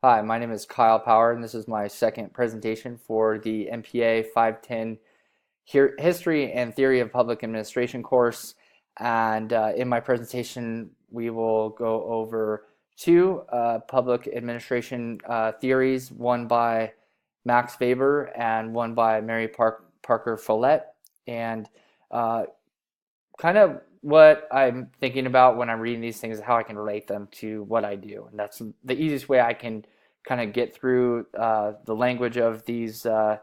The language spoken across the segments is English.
Hi, my name is Kyle Power, and this is my second presentation for the MPA 510 History and Theory of Public Administration course. And in my presentation, we will go over two public administration theories, one by Max Weber and one by Mary Parker Follett. And uh, kind of what I'm thinking about when I'm reading these things is how I can relate them to what I do. And that's the easiest way I can kind of get through the language of these the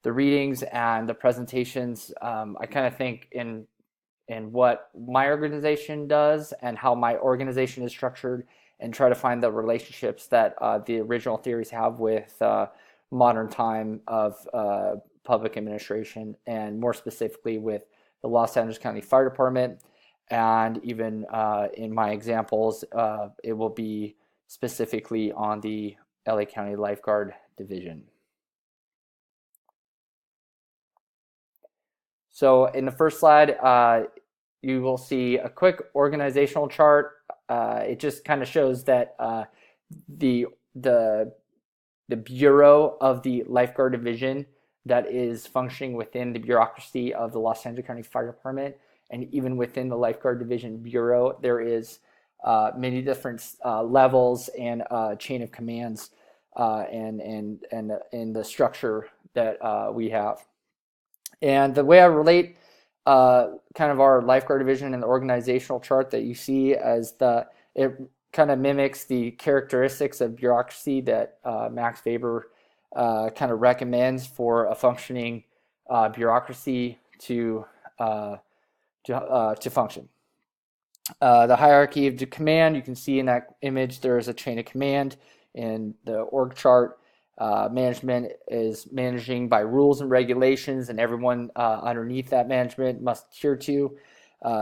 readings and the presentations. I kind of think in what my organization does and how my organization is structured, and try to find the relationships that the original theories have with modern time of public administration, and more specifically with the Los Angeles County Fire Department. And even in my examples, it will be specifically on the LA County Lifeguard Division. So in the first slide, you will see a quick organizational chart. It just kind of shows that the bureau of the Lifeguard Division that is functioning within the bureaucracy of the Los Angeles County Fire Department, and even within the Lifeguard Division Bureau, there is many different levels and chain of commands and the structure that we have. And the way I relate kind of our Lifeguard Division and the organizational chart that you see as it kind of mimics the characteristics of bureaucracy that Max Weber kind of recommends for a functioning bureaucracy to function. The hierarchy of the command, you can see in that image there is a chain of command in the org chart. Management is managing by rules and regulations, and everyone underneath that management must adhere to.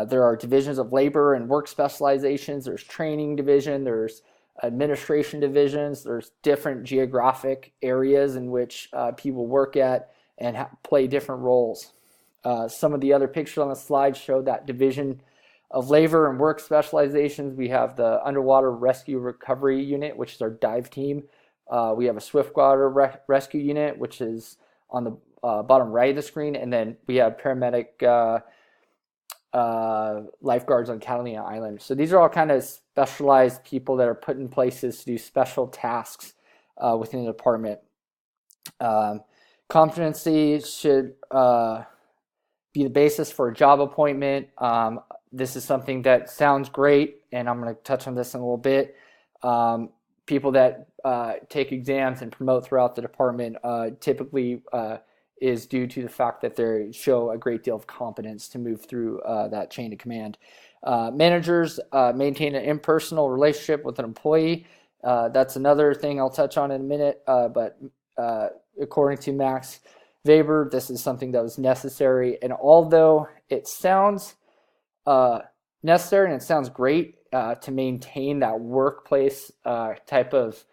There are divisions of labor and work specializations. There's training division, there's administration divisions, there's different geographic areas in which people work at and play different roles. Some of the other pictures on the slide show that division of labor and work specializations. We have the Underwater Rescue Recovery Unit, which is our dive team. We have a Swiftwater Rescue Unit, which is on the bottom right of the screen. And then we have paramedic lifeguards on Catalina Island. So these are all kind of specialized people that are put in places to do special tasks within the department. Competency should be the basis for a job appointment. This is something that sounds great, and I'm going to touch on this in a little bit. People that take exams and promote throughout the department typically is due to the fact that they show a great deal of competence to move through that chain of command. Managers maintain an impersonal relationship with an employee. That's another thing I'll touch on in a minute, but according to Max Weber, this is something that was necessary. And although it sounds necessary and it sounds great to maintain that workplace type of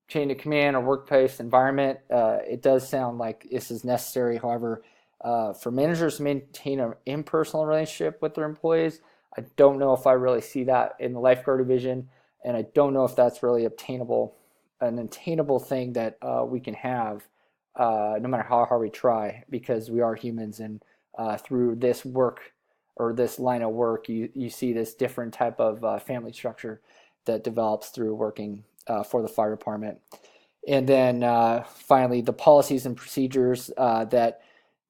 chain of command or workplace environment, it does sound like this is necessary. However, for managers to maintain an impersonal relationship with their employees, I don't know if I really see that in the Lifeguard Division, and I don't know if that's really an attainable thing that we can have no matter how hard we try, because we are humans, and through this work or this line of work, you see this different type of family structure that develops through working for the fire department. And then finally, the policies and procedures that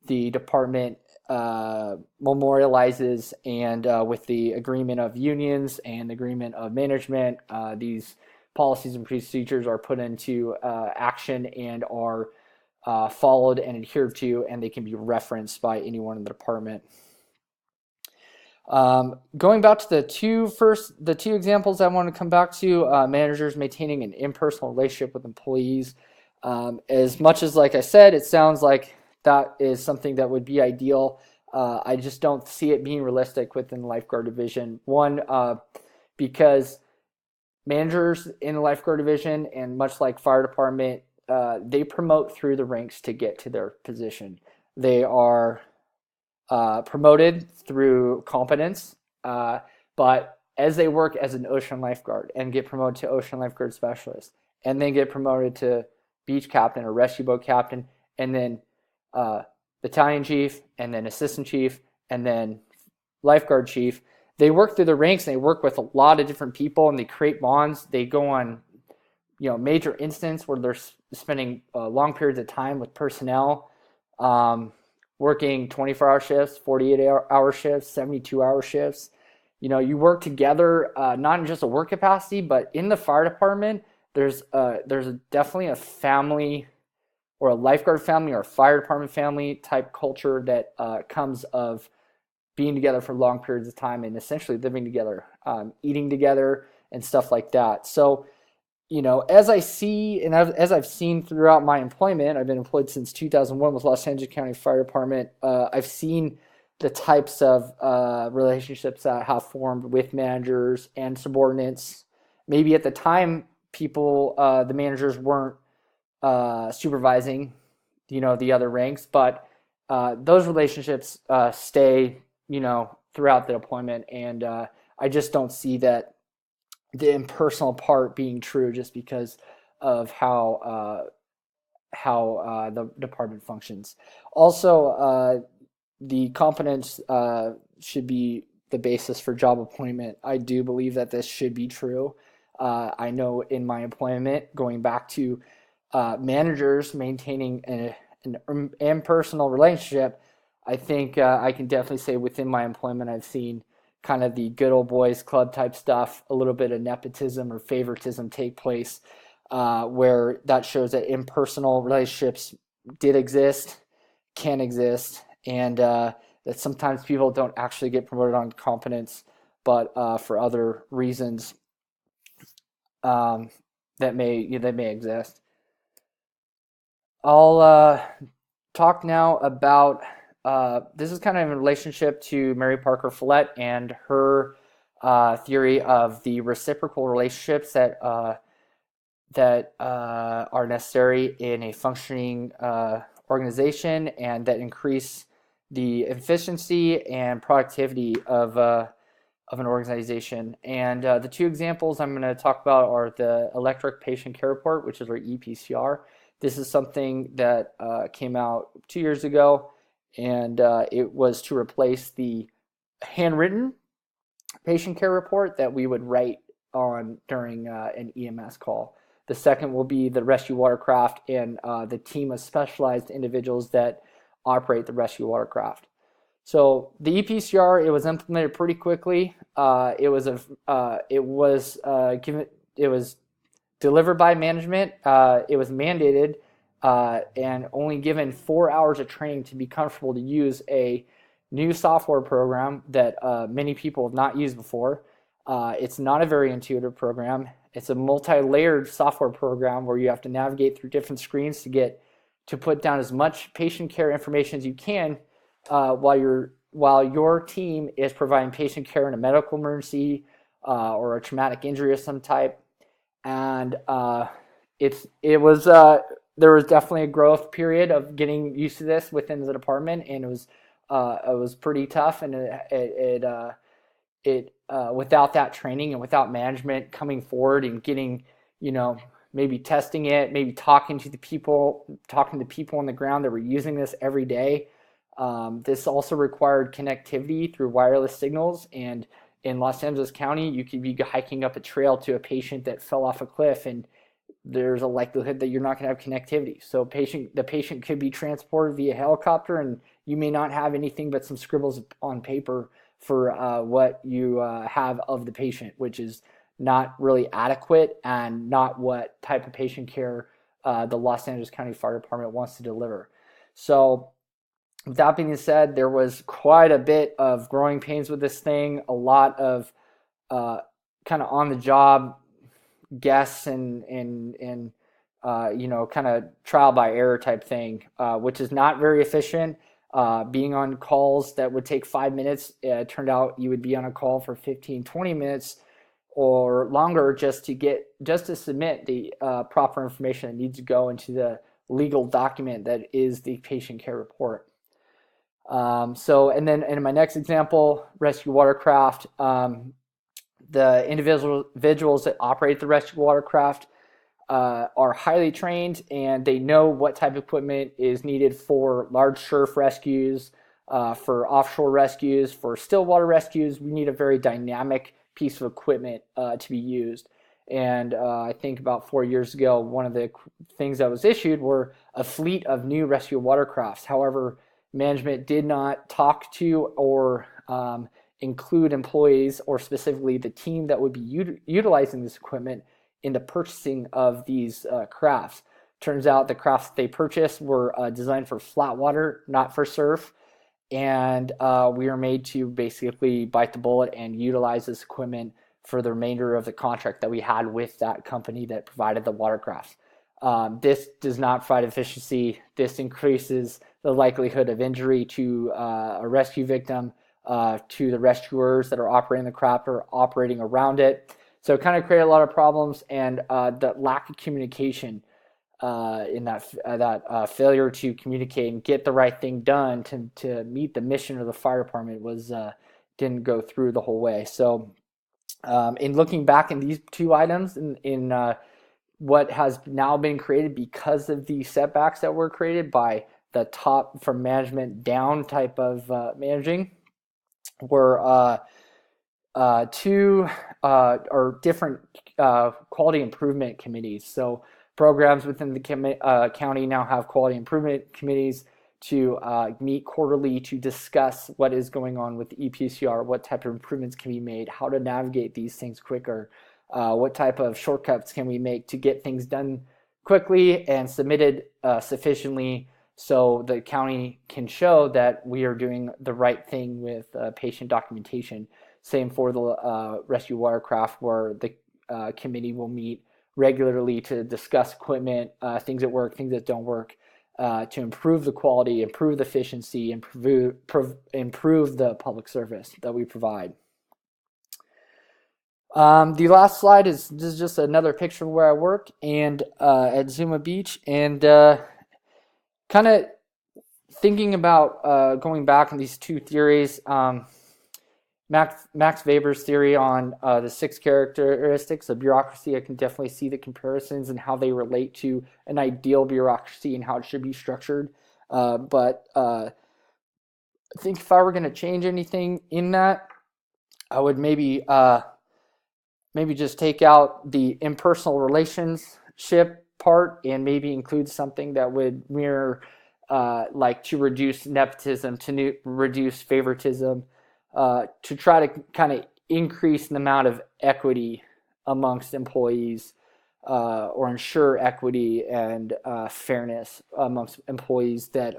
the department memorializes, and with the agreement of unions and agreement of management, these policies and procedures are put into action and are followed and adhered to, and they can be referenced by anyone in the department. Going back to the two examples I want to come back to, managers maintaining an impersonal relationship with employees. As much as, like I said, it sounds like that is something that would be ideal, I just don't see it being realistic within the Lifeguard Division. One, because managers in the Lifeguard Division, and much like fire department, they promote through the ranks to get to their position. They are promoted through competence, but as they work as an ocean lifeguard and get promoted to ocean lifeguard specialist, and then get promoted to beach captain or rescue boat captain, and then battalion chief, and then assistant chief, and then lifeguard chief. They work through the ranks, and they work with a lot of different people, and they create bonds. They go on, major incidents where they're spending long periods of time with personnel, working 24-hour shifts, 48-hour shifts, 72-hour shifts. You work together, not in just a work capacity, but in the fire department. There's definitely a family, or a lifeguard family, or a fire department family type culture that comes of being together for long periods of time and essentially living together, eating together, and stuff like that. So, as I see, and as I've seen throughout my employment, I've been employed since 2001 with Los Angeles County Fire Department. I've seen the types of relationships that have formed with managers and subordinates. Maybe at the time, the managers weren't supervising, the other ranks, but those relationships stay, throughout the deployment, and I just don't see that the impersonal part being true just because of how the department functions. Also, the competence should be the basis for job appointment. I do believe that this should be true. I know in my employment, going back to managers maintaining an impersonal relationship, I think I can definitely say within my employment, I've seen kind of the good old boys club type stuff, a little bit of nepotism or favoritism take place, where that shows that impersonal relationships did exist, can exist, and that sometimes people don't actually get promoted on competence, but for other reasons that may exist. I'll talk now about this is kind of in relationship to Mary Parker Follett and her theory of the reciprocal relationships that are necessary in a functioning organization, and that increase the efficiency and productivity of an organization. And the two examples I'm going to talk about are the Electric Patient Care Report, which is our EPCR. This is something that came out 2 years ago, and it was to replace the handwritten patient care report that we would write on during an EMS call. The second will be the rescue watercraft and the team of specialized individuals that operate the rescue watercraft. So the EPCR, it was implemented pretty quickly. It was delivered by management. It was mandated and only given 4 hours of training to be comfortable to use a new software program that many people have not used before. It's not a very intuitive program. It's a multi-layered software program where you have to navigate through different screens to put down as much patient care information as you can while your team is providing patient care in a medical emergency or a traumatic injury of some type. And there was definitely a growth period of getting used to this within the department, and it was pretty tough. And it without that training and without management coming forward and getting, maybe testing it, maybe talking to people on the ground that were using this every day. This also required connectivity through wireless signals, and in Los Angeles County, you could be hiking up a trail to a patient that fell off a cliff, and there's a likelihood that you're not going to have connectivity. So the patient could be transported via helicopter, and you may not have anything but some scribbles on paper for what you have of the patient, which is not really adequate and not what type of patient care the Los Angeles County Fire Department wants to deliver. So with that being said, there was quite a bit of growing pains with this thing, a lot of kind of on-the-job guess and kind of trial by error type thing, which is not very efficient. Being on calls that would take 5 minutes, turned out you would be on a call for 15, 20 minutes or longer just to submit the proper information that needs to go into the legal document that is the patient care report. And then in my next example, rescue watercraft, the individuals that operate the rescue watercraft, are highly trained and they know what type of equipment is needed for large surf rescues, for offshore rescues, for still water rescues. We need a very dynamic piece of equipment to be used. And I think about 4 years ago, one of the things that was issued were a fleet of new rescue watercrafts. However, management did not talk to or include employees, or specifically the team that would be utilizing this equipment, in the purchasing of these crafts. Turns out the crafts that they purchased were designed for flat water, not for surf. And we were made to basically bite the bullet and utilize this equipment for the remainder of the contract that we had with that company that provided the watercraft. This does not provide efficiency. This increases the likelihood of injury to a rescue victim, to the rescuers that are operating the craft or operating around it. So it kind of created a lot of problems, and the lack of communication in that failure to communicate and get the right thing done to meet the mission of the fire department didn't go through the whole way. So in looking back in these two items in what has now been created because of the setbacks that were created by the top from management down type of managing, were two or different quality improvement committees. So programs within the county now have quality improvement committees to meet quarterly to discuss what is going on with the EPCR, what type of improvements can be made, how to navigate these things quicker, what type of shortcuts can we make to get things done quickly and submitted sufficiently so the county can show that we are doing the right thing with patient documentation. Same for the rescue watercraft, where the committee will meet regularly to discuss equipment, things that work, things that don't work, to improve the quality, improve the efficiency, improve the public service that we provide. The last slide is just another picture of where I work and at Zuma Beach, and kind of thinking about going back on these two theories. Max Weber's theory on the 6 characteristics of bureaucracy, I can definitely see the comparisons and how they relate to an ideal bureaucracy and how it should be structured. But I think if I were going to change anything in that, I would maybe just take out the impersonal relationship part and maybe include something that would mirror like to reduce nepotism, to reduce favoritism, to try to kind of increase the amount of equity amongst employees, or ensure equity and fairness amongst employees that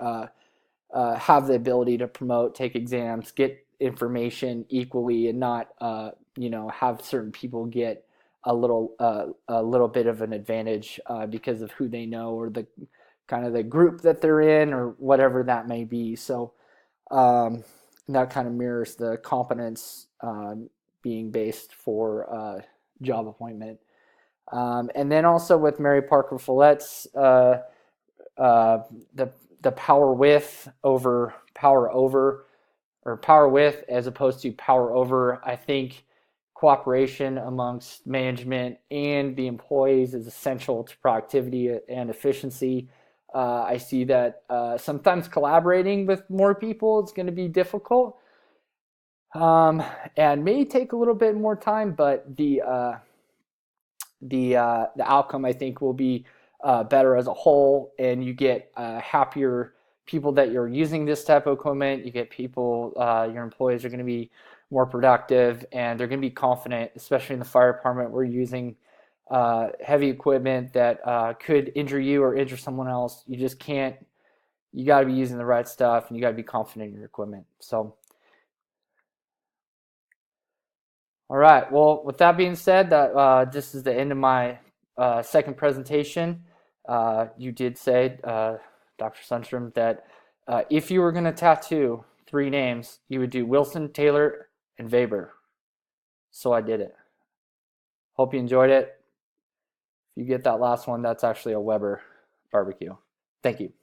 have the ability to promote, take exams, get information equally, and not have certain people get a little bit of an advantage because of who they know or the kind of the group that they're in or whatever that may be. So that kind of mirrors the competence being based for job appointment. And then also with Mary Parker Follett's the power with over power over, or power with as opposed to power over. I think cooperation amongst management and the employees is essential to productivity and efficiency. I see that sometimes collaborating with more people is going to be difficult and may take a little bit more time, but the outcome I think will be better as a whole, and you get happier people that you're using this type of equipment. You get people, your employees are going to be more productive and they're going to be confident, especially in the fire department. We're using heavy equipment that could injure you or injure someone else. You just can't, you got to be using the right stuff and you got to be confident in your equipment. So, all right. Well, with that being said, that this is the end of my second presentation. You did say, Dr. Sundstrom, that if you were going to tattoo 3 names, you would do Wilson, Taylor, and Weber. So I did it. Hope you enjoyed it. If you get that last one, that's actually a Weber barbecue. Thank you.